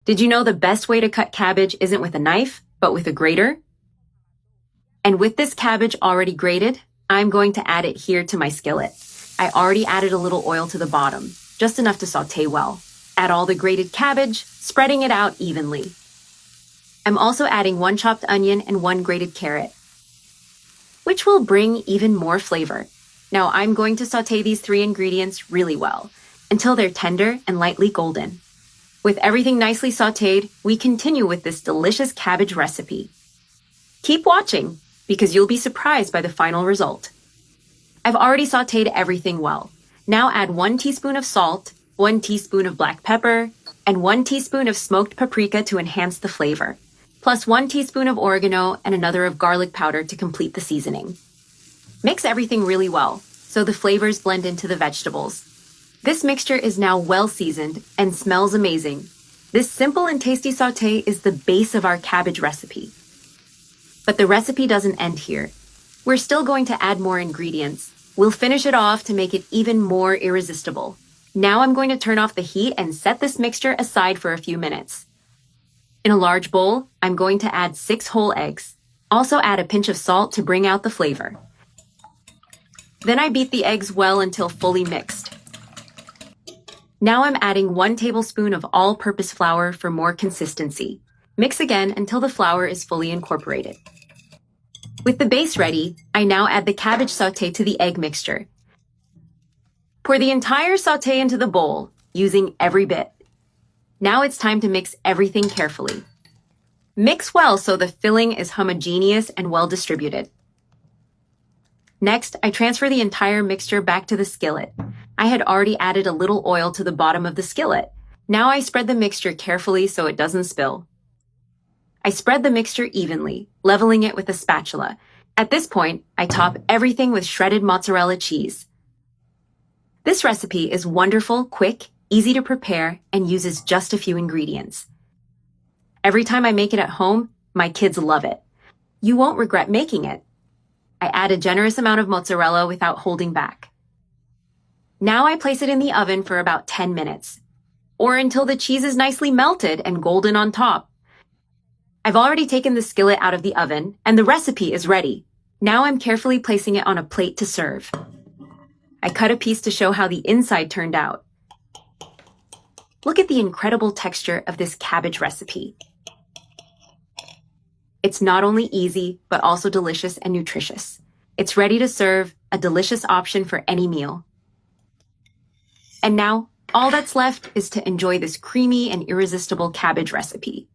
Did you know the best way to cut cabbage isn't with a knife, but with a grater? And with this cabbage already grated, I'm going to add it here to my skillet. I already added a little oil to the bottom, just enough to saute well. Add all the grated cabbage, spreading it out evenly. I'm also adding 1 chopped onion and 1 grated carrot, which will bring even more flavor. Now I'm going to saute these 3 ingredients really well, until they're tender and lightly golden. With everything nicely sauteed, we continue with this delicious cabbage recipe. Keep watching, because you'll be surprised by the final result. I've already sauteed everything well. Now add 1 teaspoon of salt, 1 teaspoon of black pepper, and 1 teaspoon of smoked paprika to enhance the flavor, plus 1 teaspoon of oregano and another of garlic powder to complete the seasoning. Mix everything really well, so the flavors blend into the vegetables. This mixture is now well seasoned and smells amazing. This simple and tasty sauté is the base of our cabbage recipe. But the recipe doesn't end here. We're still going to add more ingredients. We'll finish it off to make it even more irresistible. Now I'm going to turn off the heat and set this mixture aside for a few minutes. In a large bowl, I'm going to add 6 whole eggs. Also add a pinch of salt to bring out the flavor. Then I beat the eggs well until fully mixed. Now I'm adding 1 tablespoon of all-purpose flour for more consistency. Mix again until the flour is fully incorporated. With the base ready, I now add the cabbage sauté to the egg mixture. Pour the entire sauté into the bowl, using every bit. Now it's time to mix everything carefully. Mix well so the filling is homogeneous and well distributed. Next, I transfer the entire mixture back to the skillet. I had already added a little oil to the bottom of the skillet. Now I spread the mixture carefully so it doesn't spill. I spread the mixture evenly, leveling it with a spatula. At this point, I top everything with shredded mozzarella cheese. This recipe is wonderful, quick, easy to prepare, and uses just a few ingredients. Every time I make it at home, my kids love it. You won't regret making it. I add a generous amount of mozzarella without holding back. Now I place it in the oven for about 10 minutes, or until the cheese is nicely melted and golden on top. I've already taken the skillet out of the oven, and the recipe is ready. Now I'm carefully placing it on a plate to serve. I cut a piece to show how the inside turned out. Look at the incredible texture of this cabbage recipe. It's not only easy, but also delicious and nutritious. It's ready to serve, a delicious option for any meal. And now, all that's left is to enjoy this creamy and irresistible cabbage recipe.